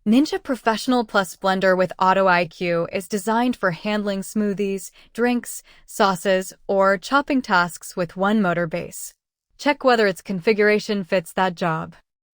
Ninja Professional Plus Blender with Auto-iQ is designed for handling smoothies, drinks, sauces, or chopping tasks with one motor base. Check whether its configuration fits that job.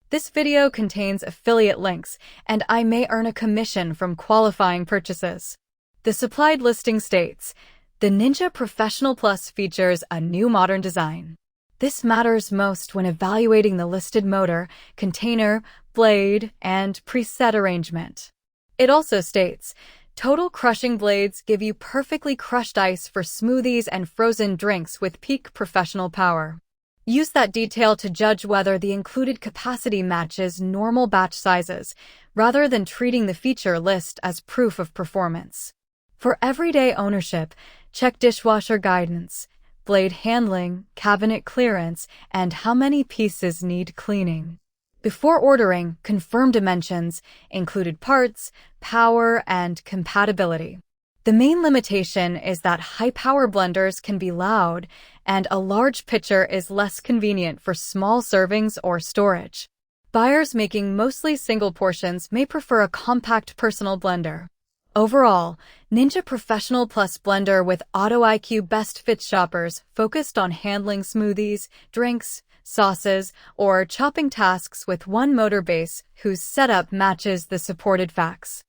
This video contains affiliate links, and I may earn a commission from qualifying purchases. The supplied listing states, the Ninja Professional Plus features a new modern design. This matters most when evaluating the listed motor, container, blade, and preset arrangement. It also states, total crushing blades give you perfectly crushed ice for smoothies and frozen drinks with peak professional power. Use that detail to judge whether the included capacity matches normal batch sizes, rather than treating the feature list as proof of performance. For everyday ownership, check dishwasher guidance, blade handling, cabinet clearance, and how many pieces need cleaning. Before ordering, confirm dimensions, included parts, power, and compatibility. The main limitation is that high-power blenders can be loud, and a large pitcher is less convenient for small servings or storage. Buyers making mostly single portions may prefer a compact personal blender. Overall, Ninja Professional Plus Blender with Auto-iQ best fits shoppers focused on handling smoothies, drinks, sauces, or chopping tasks with one motor base whose setup matches the supported facts.